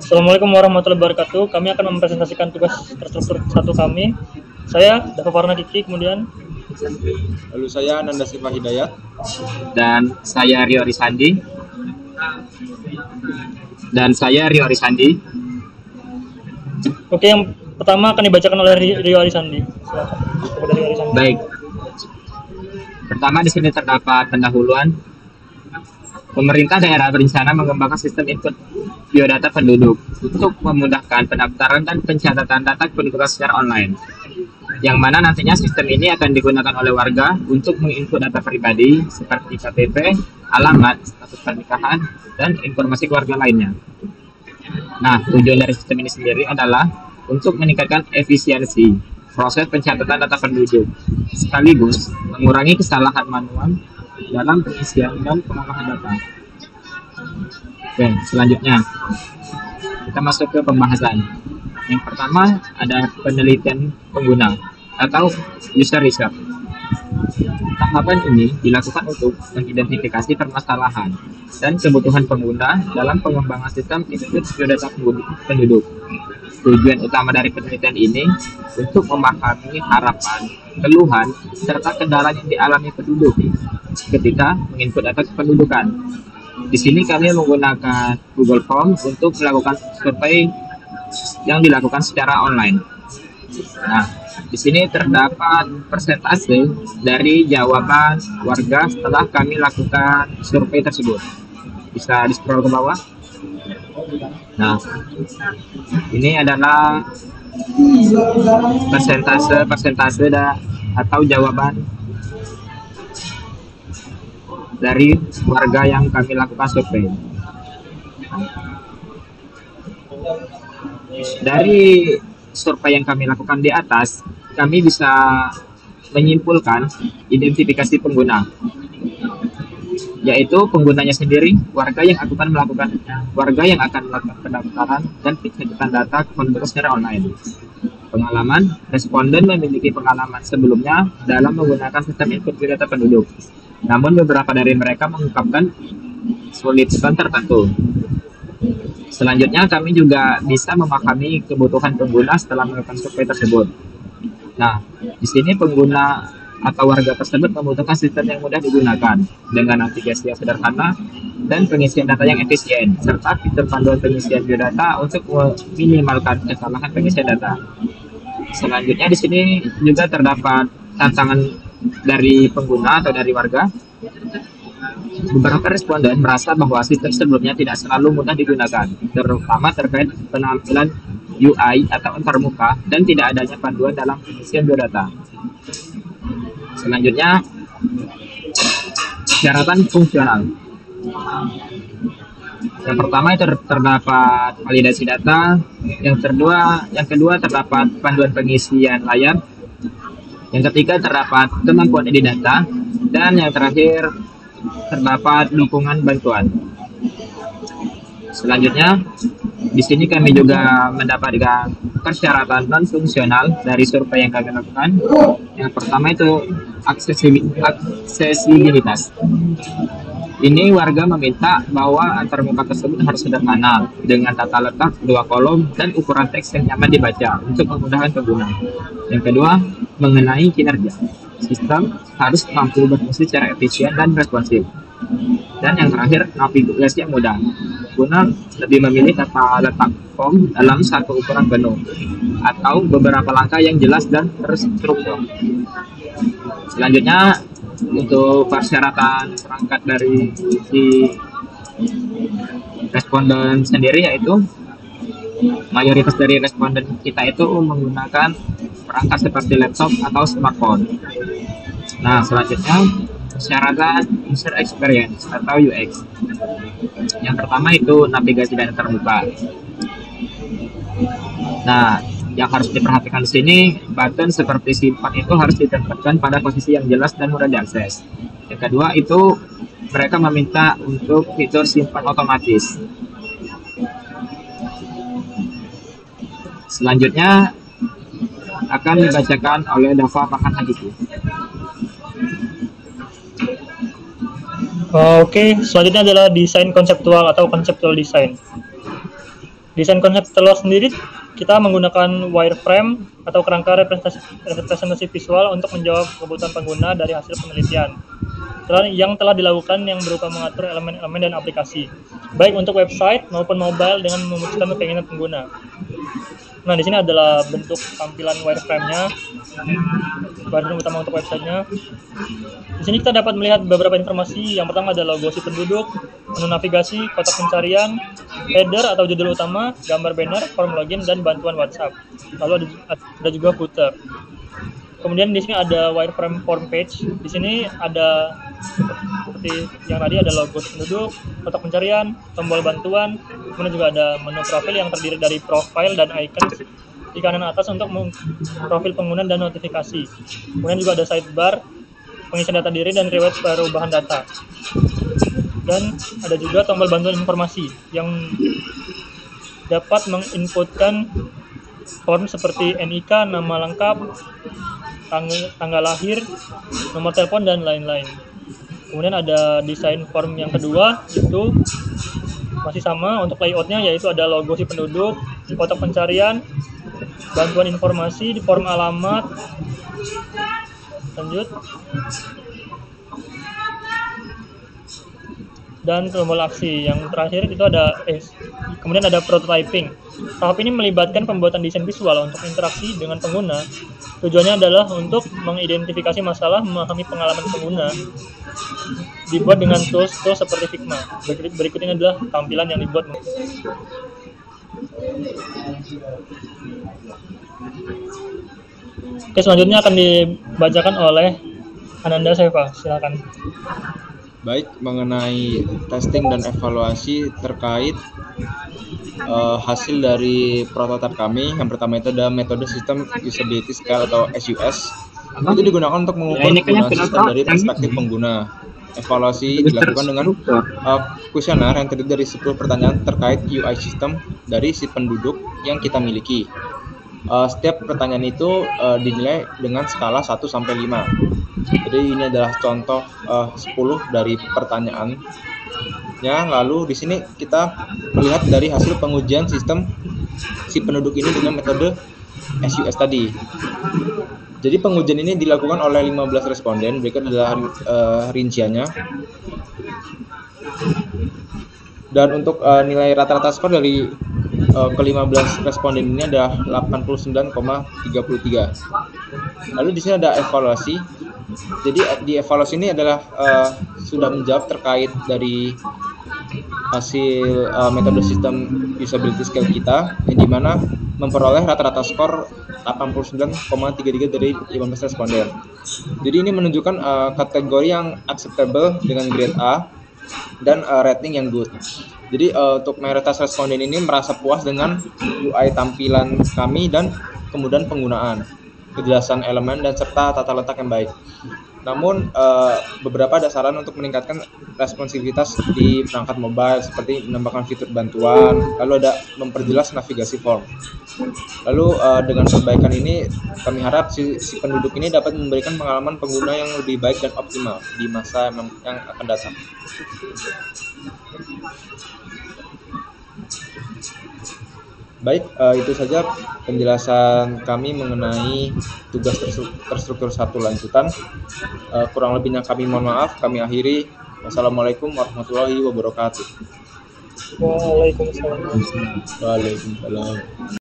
Assalamualaikum warahmatullahi wabarakatuh. Kami akan mempresentasikan tugas terstruktur satu kami. Saya Dava Farna Kiki, kemudian Lalu saya Nanda Siva Hidayat. Dan saya Rio Arisandi. Oke, yang pertama akan dibacakan oleh Rio Arisandi. Silakan. Kepada Rio Arisandi. Baik. Pertama di sini terdapat pendahuluan. Pemerintah daerah berencana mengembangkan sistem input biodata penduduk untuk memudahkan pendaftaran dan pencatatan data kependudukan secara online. Yang mana nantinya sistem ini akan digunakan oleh warga untuk menginput data pribadi seperti KTP, alamat, status pernikahan, dan informasi keluarga lainnya. Nah, tujuan dari sistem ini sendiri adalah untuk meningkatkan efisiensi proses pencatatan data penduduk, sekaligus mengurangi kesalahan manual dalam pengisian dan pengolahan data. Oke, selanjutnya kita masuk ke pembahasan. Yang pertama ada penelitian pengguna atau user research. Tahapan ini dilakukan untuk mengidentifikasi permasalahan dan kebutuhan pengguna dalam pengembangan sistem input biodata penduduk. Tujuan utama dari penelitian ini untuk memahami harapan, keluhan, serta kendala yang dialami penduduk ketika menginput data kependudukan. Di sini kami menggunakan Google Form untuk melakukan survei yang dilakukan secara online. Nah, di sini terdapat persentase dari jawaban warga setelah kami lakukan survei tersebut. Bisa di-scroll ke bawah. Nah, ini adalah persentase atau jawaban dari warga yang kami lakukan survei. Dari survei yang kami lakukan di atas, kami bisa menyimpulkan identifikasi pengguna, yaitu penggunanya sendiri, warga yang akan melakukan pendaftaran dan pencatatan data kependudukan secara online. Pengalaman, responden memiliki pengalaman sebelumnya dalam menggunakan sistem input biodata penduduk. Namun beberapa dari mereka mengungkapkan kesulitan tertentu. Selanjutnya kami juga bisa memahami kebutuhan pengguna setelah melakukan survei tersebut. Nah, di sini pengguna atau warga tersebut membutuhkan sistem yang mudah digunakan dengan navigasi yang sederhana dan pengisian data yang efisien, serta fitur panduan pengisian biodata untuk meminimalkan kesalahan pengisian data. Selanjutnya di sini juga terdapat tantangan dari pengguna atau dari warga. Beberapa responden merasa bahwa sistem sebelumnya tidak selalu mudah digunakan, terutama terkait penampilan UI atau antarmuka dan tidak adanya panduan dalam pengisian biodata. Selanjutnya, persyaratan fungsional. Yang pertama itu terdapat validasi data, yang kedua terdapat panduan pengisian layar, yang ketiga terdapat kemampuan edit data, dan yang terakhir terdapat dukungan bantuan. Selanjutnya, di sini kami juga mendapatkan persyaratan non-fungsional dari survei yang kami lakukan. Yang pertama itu aksesibilitas. Ini warga meminta bahwa antarmuka tersebut harus sederhana dengan tata letak 2 kolom dan ukuran teks yang nyaman dibaca untuk memudahkan pengguna. Yang kedua, mengenai kinerja. Sistem harus mampu berfungsi secara efisien dan responsif. Dan yang terakhir, navigasi yang mudah. Pengguna lebih memilih tata letak form dalam satu ukuran penuh atau beberapa langkah yang jelas dan terstruktur. Selanjutnya, untuk persyaratan perangkat dari si responden sendiri, yaitu mayoritas dari responden kita itu menggunakan perangkat seperti laptop atau smartphone. Nah, selanjutnya persyaratan user experience atau UX. Yang pertama itu navigasi dan terbuka. Nah, yang harus diperhatikan di sini, button seperti simpan itu harus ditempatkan pada posisi yang jelas dan mudah diakses. Yang kedua itu mereka meminta untuk fitur simpan otomatis. Selanjutnya akan dibacakan oleh Dava Farna Kiki. Oke, selanjutnya adalah desain konseptual atau conceptual design. Desain konsep telur sendiri kita menggunakan wireframe atau kerangka representasi visual untuk menjawab kebutuhan pengguna dari hasil penelitian yang telah dilakukan yang berupa mengatur elemen-elemen dan aplikasi, baik untuk website maupun mobile dengan memutuskan keinginan pengguna. Nah, di sini adalah bentuk tampilan wireframe-nya, bahan utama untuk websitenya. Di sini kita dapat melihat beberapa informasi. Yang pertama ada logo si penduduk, menu navigasi, kotak pencarian, header atau judul utama, gambar banner, form login, dan bantuan WhatsApp. Lalu ada juga footer. Kemudian di sini ada wireframe form page. Di sini ada seperti yang tadi, ada logo penduduk, kotak pencarian, tombol bantuan, kemudian juga ada menu profil yang terdiri dari profile dan icons di kanan atas untuk profil pengguna dan notifikasi. Kemudian juga ada sidebar, pengisian data diri dan riwayat perubahan data. Dan ada juga tombol bantuan informasi yang dapat menginputkan form seperti NIK, nama lengkap, tanggal lahir, nomor telepon, dan lain-lain. Kemudian ada desain form yang kedua, itu masih sama untuk layoutnya, yaitu ada logo si penduduk, kotak pencarian, bantuan informasi di form alamat. Lanjut. Dan tombol aksi. Yang terakhir itu ada kemudian ada prototyping. Tahap ini melibatkan pembuatan desain visual untuk interaksi dengan pengguna. Tujuannya adalah untuk mengidentifikasi masalah, memahami pengalaman pengguna. Dibuat dengan tools seperti Figma. Berikut ini adalah tampilan yang dibuat. Oke, selanjutnya akan dibacakan oleh Ananda Seva. Silakan. Baik, mengenai testing dan evaluasi terkait hasil dari prototipe kami. Yang pertama itu ada metode sistem usability scale atau SUS. Itu digunakan untuk mengukur penggunaan sistem dari perspektif pengguna. Evaluasi dilakukan dengan kuesioner yang terdiri dari 10 pertanyaan terkait UI sistem dari si penduduk yang kita miliki. Setiap pertanyaan itu dinilai dengan skala 1 sampai 5. Jadi ini adalah contoh 10 dari pertanyaannya. Lalu di sini kita melihat dari hasil pengujian sistem si penduduk ini dengan metode SUS tadi. Jadi pengujian ini dilakukan oleh 15 responden. Berikut adalah rinciannya. Dan untuk nilai rata-rata skor dari ke-15 responden ini adalah 89,33. Lalu di sini ada evaluasi. Jadi di evaluasi ini adalah sudah menjawab terkait dari hasil metode sistem usability scale kita, yang dimana memperoleh rata-rata skor 89,33 dari 15 responden. Jadi ini menunjukkan kategori yang acceptable dengan grade A dan rating yang good. Jadi untuk mayoritas responden ini merasa puas dengan UI tampilan kami dan kemudahan penggunaan, kejelasan elemen, dan serta tata letak yang baik. Namun beberapa ada saran untuk meningkatkan responsivitas di perangkat mobile, seperti menambahkan fitur bantuan, lalu ada memperjelas navigasi form. Lalu dengan perbaikan ini kami harap si penduduk ini dapat memberikan pengalaman pengguna yang lebih baik dan optimal di masa yang akan datang. Baik, itu saja penjelasan kami mengenai tugas terstruktur 1 lanjutan. Kurang lebihnya kami mohon maaf. Kami akhiri. Wassalamualaikum warahmatullahi wabarakatuh. Waalaikumsalam. Waalaikumsalam.